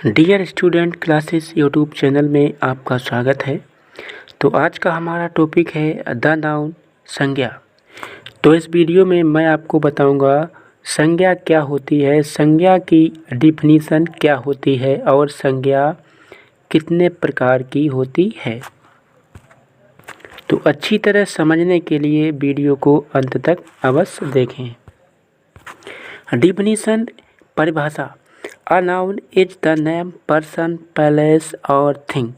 Dear student classes YouTube channel में आपका स्वागत है। तो आज का हमारा टॉपिक है द नाउन संज्ञा। तो इस वीडियो में मैं आपको बताऊंगा संज्ञा क्या होती है, संज्ञा की डिफिनीशन क्या होती है और संज्ञा कितने प्रकार की होती है। तो अच्छी तरह समझने के लिए वीडियो को अंत तक अवश्य देखें। डिफिनीशन परिभाषा: A noun is the name, person, place और thing।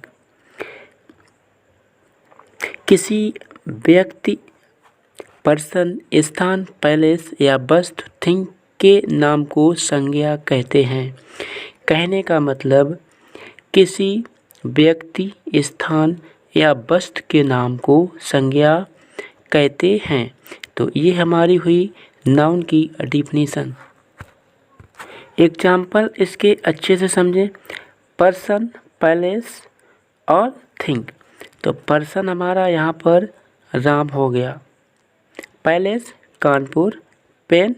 किसी व्यक्ति, पर्सन, स्थान, पैलेस या वस्तु, थिंग के नाम को संज्ञा कहते हैं। कहने का मतलब किसी व्यक्ति, स्थान या वस्तु के नाम को संज्ञा कहते हैं। तो ये हमारी हुई नाउन की डिफिनीशन। एग्जाम्पल इसके अच्छे से समझें। पर्सन, पैलेस और थिंग। तो पर्सन हमारा यहाँ पर राम हो गया, पैलेस कानपुर, पेन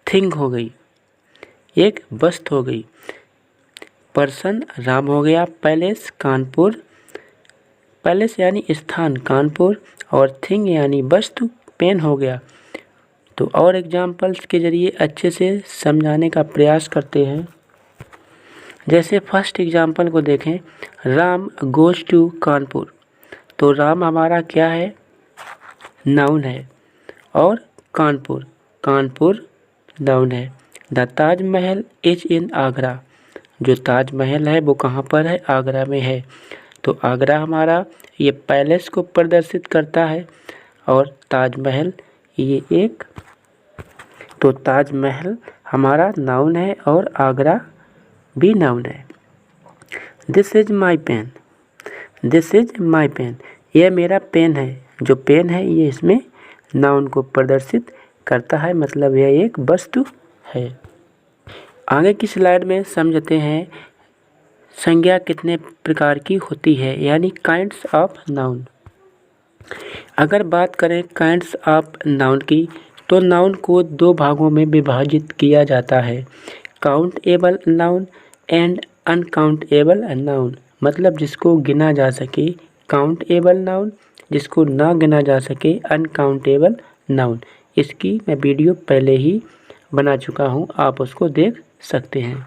थिंग हो गई, एक वस्तु हो गई। पर्सन राम हो गया, पैलेस कानपुर, पैलेस यानी स्थान कानपुर और थिंग यानी वस्तु पेन हो गया। तो और एग्जाम्पल्स के ज़रिए अच्छे से समझाने का प्रयास करते हैं। जैसे फर्स्ट एग्जाम्पल को देखें, राम गोज़ टू कानपुर। तो राम हमारा क्या है, नाउन है, और कानपुर, कानपुर नाउन है। The Taj Mahal is in Agra. जो ताजमहल है वो कहाँ पर है, आगरा में है। तो आगरा हमारा ये पैलेस को प्रदर्शित करता है और ताजमहल ये एक, तो ताजमहल हमारा नाउन है और आगरा भी नाउन है। This is my pen, this is my pen, यह मेरा पेन है। जो पेन है ये इसमें नाउन को प्रदर्शित करता है, मतलब यह एक वस्तु है। आगे की स्लाइड में समझते हैं संज्ञा कितने प्रकार की होती है, यानी काइंड्स ऑफ नाउन। अगर बात करें काइंड्स ऑफ नाउन की, तो नाउन को दो भागों में विभाजित किया जाता है, countable noun and uncountable noun. मतलब जिसको गिना जा सके काउंटेबल नाउन, जिसको ना गिना जा सके अनकाउंटेबल नाउन। इसकी मैं वीडियो पहले ही बना चुका हूँ, आप उसको देख सकते हैं।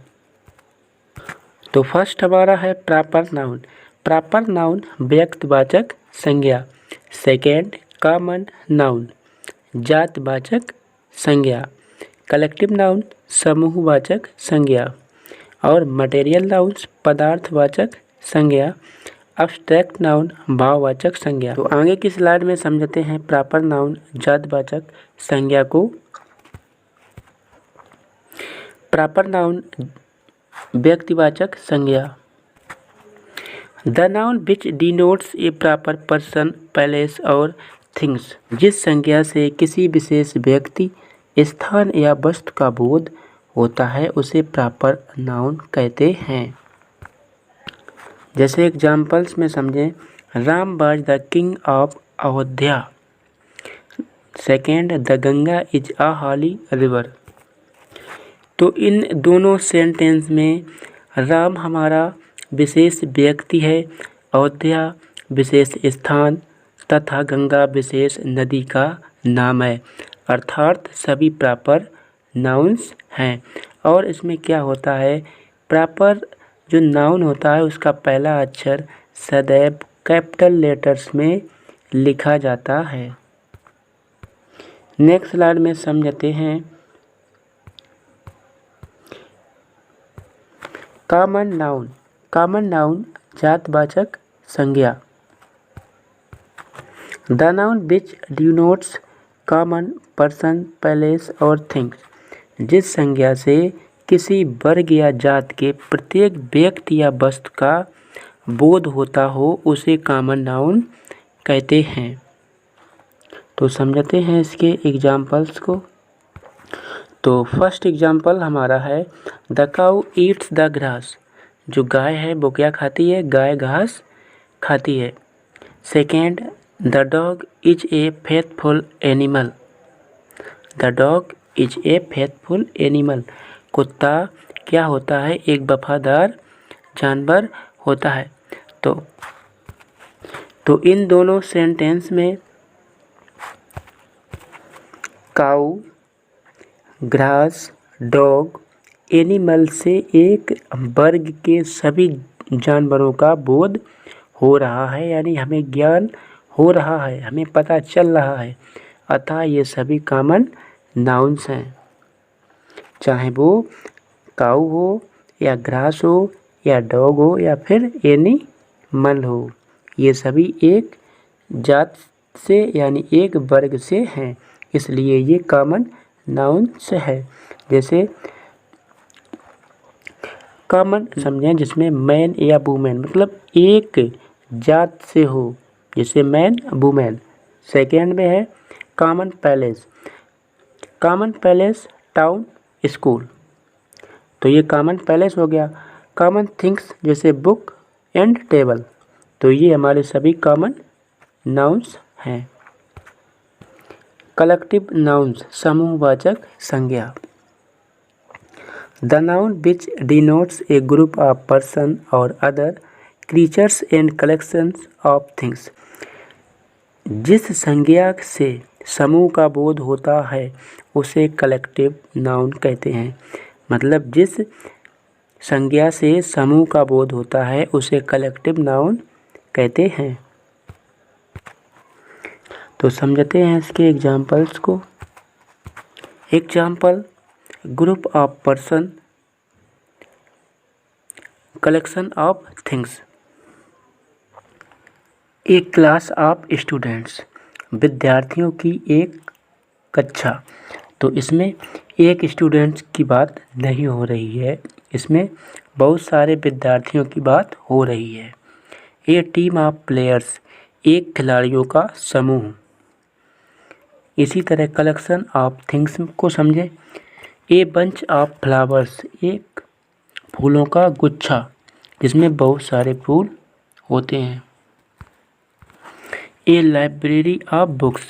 तो फर्स्ट हमारा है प्रॉपर नाउन। प्रॉपर नाउन व्यक्तिवाचक संज्ञा। सेकेंड कॉमन नाउन जातवाचक संज्ञा। कलेक्टिव नाउन समूहवाचक संज्ञा। और मटेरियल नाउन्स पदार्थवाचक संज्ञा। एब्स्ट्रैक्ट नाउन भाववाचक संज्ञा। तो आगे की स्लाइड में समझते हैं प्रॉपर नाउन जातवाचक संज्ञा को। प्रॉपर नाउन व्यक्तिवाचक संज्ञा। The noun which denotes A proper person, palace और थिंग्स। जिस संज्ञा से किसी विशेष व्यक्ति, स्थान या वस्तु का बोध होता है उसे प्रॉपर नाउन कहते हैं। जैसे एग्जाम्पल्स में समझें, Ram was the king of Ayodhya. Second, the Ganga is a holy river. तो इन दोनों सेंटेंस में राम हमारा विशेष व्यक्ति है, अयोध्या विशेष स्थान तथा गंगा विशेष नदी का नाम है, अर्थात सभी प्रॉपर नाउन्स हैं। और इसमें क्या होता है, प्रॉपर जो नाउन होता है उसका पहला अक्षर सदैव कैपिटल लेटर्स में लिखा जाता है। नेक्स्ट स्लाइड में समझते हैं कॉमन नाउन। कॉमन नाउन जातवाचक संज्ञा। The noun which denotes common person, palace और थिंग्स। जिस संज्ञा से किसी वर्ग या जात के प्रत्येक व्यक्ति या वस्तु का बोध होता हो उसे कॉमन नाउन कहते हैं। तो समझते हैं इसके एग्जाम्पल्स को। तो फर्स्ट एग्जाम्पल हमारा है the cow eats the grass. जो गाय है वो क्या खाती है, गाय घास खाती है। Second, the dog is a faithful animal. The dog is a faithful animal. कुत्ता क्या होता है, एक वफादार जानवर होता है। तो इन दोनों सेंटेंस में काऊ, ग्रास, डॉग, एनिमल से एक वर्ग के सभी जानवरों का बोध हो रहा है, यानी हमें ज्ञान हो रहा है, हमें पता चल रहा है। अतः ये सभी कॉमन नाउन्स हैं, चाहे वो काऊ हो या ग्रास हो या डॉग हो या फिर एनिमल हो, ये सभी एक जात से यानी एक वर्ग से हैं, इसलिए ये कॉमन नाउन्स है। जैसे कॉमन समझें जिसमें मैन या वुमेन मतलब एक जात से हो, जैसे मैन वुमेन। सेकेंड में है common palace. Common palace town, school, तो ये कॉमन पैलेस हो गया। कॉमन थिंग्स जैसे बुक एंड टेबल, तो ये हमारे सभी कॉमन नाउन्स हैं। कलेक्टिव नाउन्स, समूहवाचक संज्ञा। The noun which denotes a group of person और other creatures and collections of things. जिस संज्ञा से समूह का बोध होता है उसे कलेक्टिव नाउन कहते हैं। मतलब जिस संज्ञा से समूह का बोध होता है उसे कलेक्टिव नाउन कहते हैं। तो समझते हैं इसके एग्जाम्पल्स को। Example, group of person, collection of things. एक क्लास ऑफ स्टूडेंट्स, विद्यार्थियों की एक कक्षा। तो इसमें एक स्टूडेंट्स की बात नहीं हो रही है, इसमें बहुत सारे विद्यार्थियों की बात हो रही है। ए टीम ऑफ प्लेयर्स, एक खिलाड़ियों का समूह। इसी तरह कलेक्शन ऑफ थिंग्स को समझें। ए बंच ऑफ फ्लावर्स, एक फूलों का गुच्छा जिसमें बहुत सारे फूल होते हैं। ए लाइब्रेरी ऑफ बुक्स,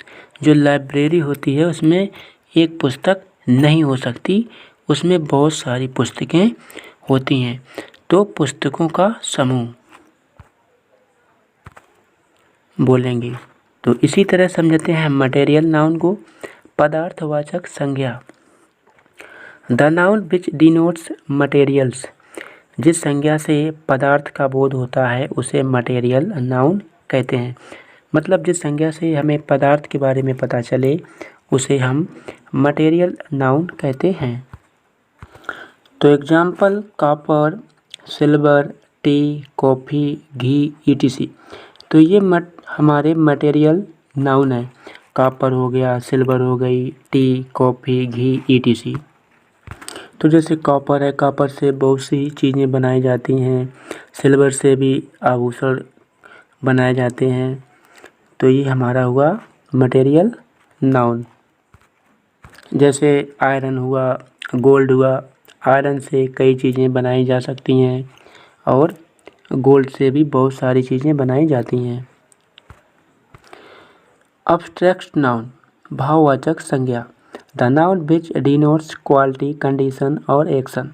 जो लाइब्रेरी होती है उसमें एक पुस्तक नहीं हो सकती, उसमें बहुत सारी पुस्तकें होती हैं, तो पुस्तकों का समूह बोलेंगे। तो इसी तरह समझते हैं मटेरियल नाउन को, पदार्थवाचक संज्ञा। The noun which denotes materials, जिस संज्ञा से पदार्थ का बोध होता है उसे मटेरियल नाउन कहते हैं। मतलब जिस संज्ञा से हमें पदार्थ के बारे में पता चले उसे हम मटेरियल नाउन कहते हैं। तो example, copper, silver, tea, coffee, घी, ईटीसी। तो ये हमारे मटेरियल नाउन है। कॉपर हो गया, सिल्वर हो गई, टी, कॉफ़ी, घी, ईटीसी। तो जैसे कॉपर है, कॉपर से बहुत सी चीज़ें बनाई जाती हैं, सिल्वर से भी आभूषण बनाए जाते हैं, तो ये हमारा हुआ मटेरियल नाउन। जैसे आयरन हुआ, गोल्ड हुआ, आयरन से कई चीज़ें बनाई जा सकती हैं और गोल्ड से भी बहुत सारी चीज़ें बनाई जाती हैं। अब्स्ट्रैक्ट नाउन, भाववाचक संज्ञा। The noun which denotes quality, condition और एक्शन।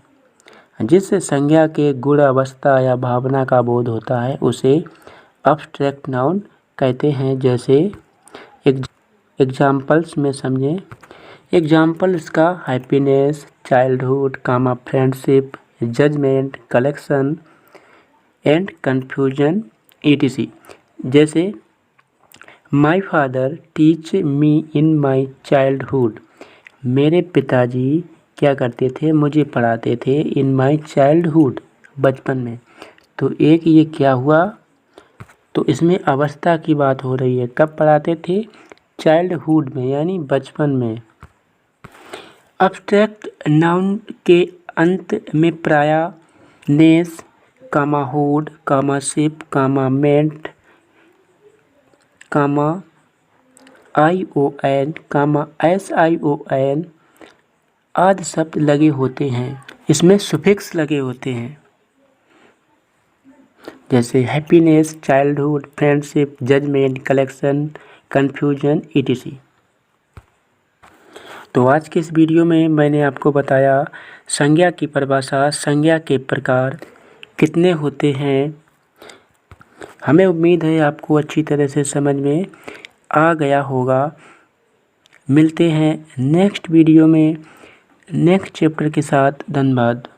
जिस संज्ञा के गुण, अवस्था या भावना का बोध होता है उसे अब्स्ट्रैक्ट नाउन कहते हैं। जैसे एग्जाम्पल्स में समझें। एग्जाम्पल इसका happiness, childhood, comma friendship, judgement, collection and confusion, ETC. जैसे my father teach me in my childhood, मेरे पिताजी क्या करते थे, मुझे पढ़ाते थे इन माई चाइल्डहुड, बचपन में। तो एक ये क्या हुआ, तो इसमें अवस्था की बात हो रही है, कब पढ़ाते थे, चाइल्डहुड में यानी बचपन में। अब्स्ट्रैक्ट नाउन के अंत में प्रायः नेस, कामा हुड, कामा शिप, कामा मेंट, कामा ION, कामा SION आदि शब्द लगे होते हैं, इसमें सुफिक्स लगे होते हैं। जैसे happiness, childhood, friendship, judgement, collection, confusion, ETC। तो आज के इस वीडियो में मैंने आपको बताया संज्ञा की परिभाषा, संज्ञा के प्रकार कितने होते हैं। हमें उम्मीद है आपको अच्छी तरह से समझ में आ गया होगा। मिलते हैं नेक्स्ट वीडियो में नेक्स्ट चैप्टर के साथ। धन्यवाद।